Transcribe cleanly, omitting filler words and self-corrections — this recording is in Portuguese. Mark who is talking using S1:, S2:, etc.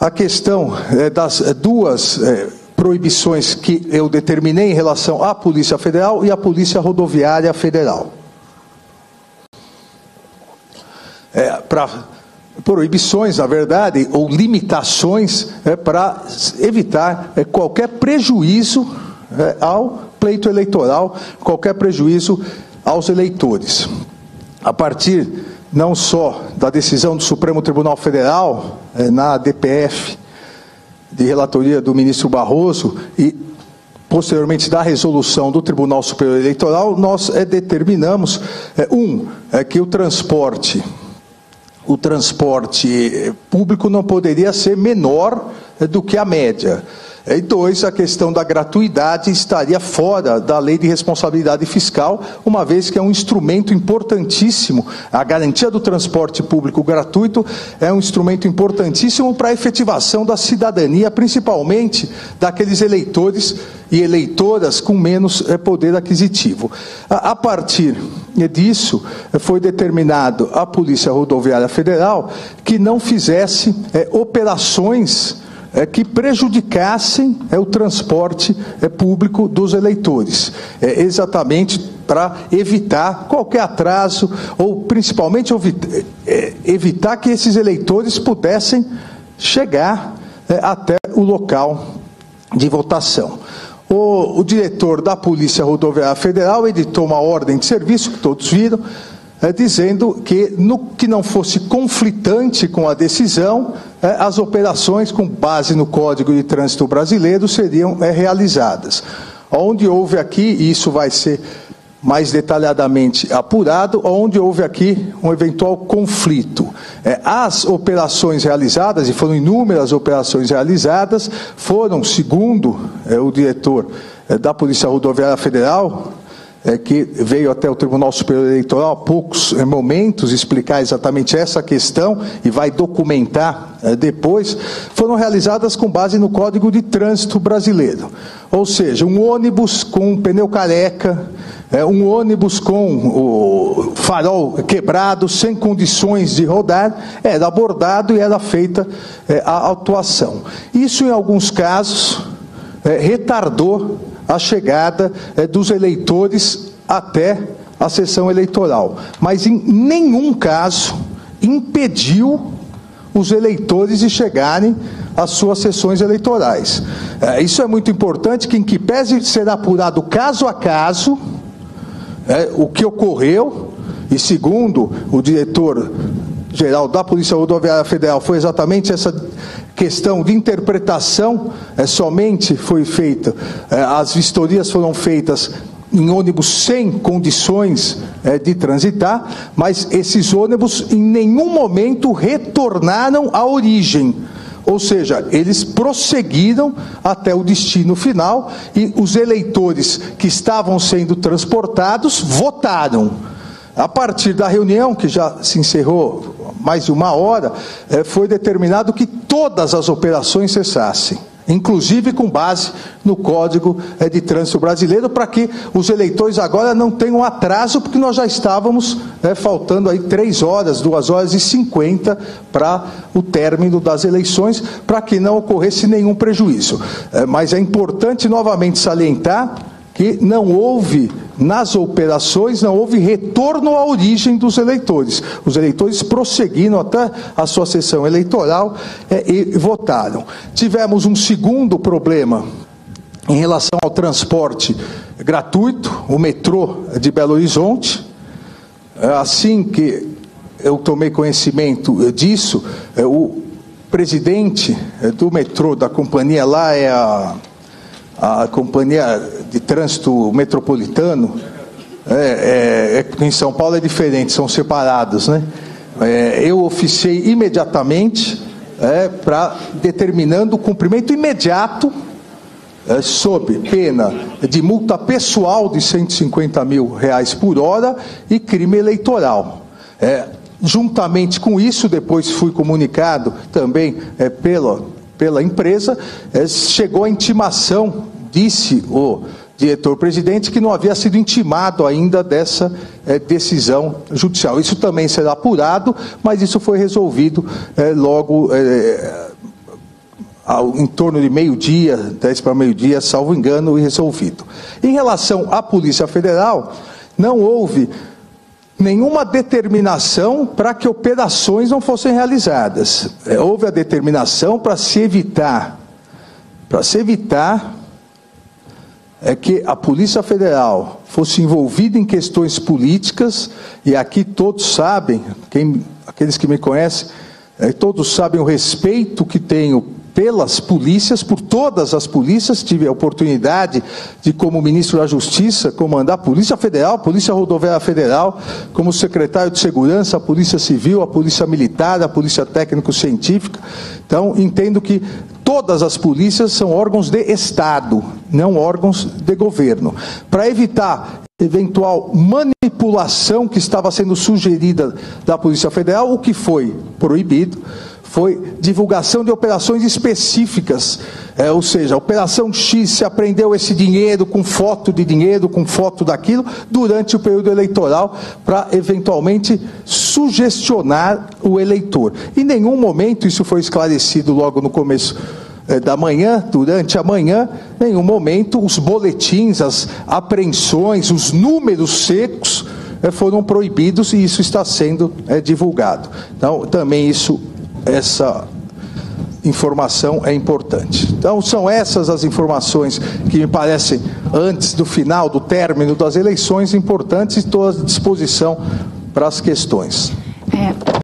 S1: a questão das duas proibições que eu determinei em relação à Polícia Federal e à Polícia Rodoviária Federal. Proibições, na verdade, ou limitações para evitar qualquer prejuízo ao pleito eleitoral, qualquer prejuízo aos eleitores. A partir não só da decisão do Supremo Tribunal Federal, na DPF, de relatoria do ministro Barroso, e posteriormente da resolução do Tribunal Superior Eleitoral, nós determinamos, que o transporte público não poderia ser menor do que a média. E 2, a questão da gratuidade estaria fora da lei de responsabilidade fiscal, uma vez que é um instrumento importantíssimo, a garantia do transporte público gratuito é um instrumento importantíssimo para a efetivação da cidadania, principalmente daqueles eleitores e eleitoras com menos poder aquisitivo. A partir disso, foi determinado à Polícia Rodoviária Federal que não fizesse operações que prejudicassem o transporte público dos eleitores, exatamente para evitar qualquer atraso, ou principalmente evitar que esses eleitores pudessem chegar até o local de votação. O diretor da Polícia Rodoviária Federal editou uma ordem de serviço, que todos viram, dizendo que, no que não fosse conflitante com a decisão, as operações com base no Código de Trânsito Brasileiro seriam realizadas. Onde houve aqui, e isso vai ser mais detalhadamente apurado, onde houve aqui um eventual conflito. As operações realizadas, e foram inúmeras operações realizadas, foram, segundo o diretor da Polícia Rodoviária Federal, que veio até o Tribunal Superior Eleitoral há poucos momentos explicar exatamente essa questão e vai documentar depois, foram realizadas com base no Código de Trânsito Brasileiro. Ou seja, um ônibus com um pneu careca, um ônibus com o farol quebrado, sem condições de rodar, era abordado e era feita a autuação. Isso, em alguns casos, retardou a chegada dos eleitores até a sessão eleitoral, mas em nenhum caso impediu os eleitores de chegarem às suas sessões eleitorais. Isso é muito importante, que em que pese ser apurado caso a caso o que ocorreu, e segundo o diretor-geral da Polícia Rodoviária Federal, foi exatamente essa questão de interpretação, somente foi feita, as vistorias foram feitas em ônibus sem condições de transitar, mas esses ônibus em nenhum momento retornaram à origem, ou seja, eles prosseguiram até o destino final, e os eleitores que estavam sendo transportados votaram. A partir da reunião, que já se encerrou mais de 1 hora, foi determinado que todas as operações cessassem, inclusive com base no Código de Trânsito Brasileiro, para que os eleitores agora não tenham atraso, porque nós já estávamos faltando aí 3 horas, 2h50 para o término das eleições, para que não ocorresse nenhum prejuízo. Mas é importante novamente salientar que não houve, nas operações, não houve retorno à origem dos eleitores. Os eleitores prosseguiram até a sua sessão eleitoral e votaram. Tivemos um segundo problema em relação ao transporte gratuito, o metrô de Belo Horizonte. Assim que eu tomei conhecimento disso, o presidente do metrô da companhia lá é a Companhia de Trânsito Metropolitano, em São Paulo é diferente, são separados, né? Eu oficiei imediatamente determinando o cumprimento imediato, sob pena de multa pessoal de R$150 mil por hora e crime eleitoral. Juntamente com isso, depois fui comunicado também pela empresa, chegou a intimação, disse o diretor-presidente, que não havia sido intimado ainda dessa decisão judicial. Isso também será apurado, mas isso foi resolvido logo em torno de meio-dia, 10 para meio-dia, salvo engano, e resolvido. Em relação à Polícia Federal, não houve nenhuma determinação para que operações não fossem realizadas. Houve a determinação para se evitar que a Polícia Federal fosse envolvida em questões políticas, e aqui todos sabem, aqueles que me conhecem, todos sabem o respeito que tenho pelas polícias, por todas as polícias. Tive a oportunidade de, como ministro da Justiça, comandar a Polícia Federal, a Polícia Rodoviária Federal, como secretário de Segurança, a Polícia Civil, a Polícia Militar, a Polícia Técnico-Científica. Então, entendo que todas as polícias são órgãos de Estado, não órgãos de governo. Para evitar eventual manipulação que estava sendo sugerida da Polícia Federal, o que foi proibido foi divulgação de operações específicas, ou seja, a Operação X, se apreendeu esse dinheiro, com foto de dinheiro, com foto daquilo, durante o período eleitoral, para eventualmente sugestionar o eleitor. Em nenhum momento, isso foi esclarecido logo no começo da manhã, durante a manhã, em nenhum momento os boletins, as apreensões, os números secos foram proibidos, e isso está sendo divulgado. Então, também essa informação é importante. Então, são essas as informações que me parecem, antes do final, do término das eleições, importantes, e estou à disposição para as questões.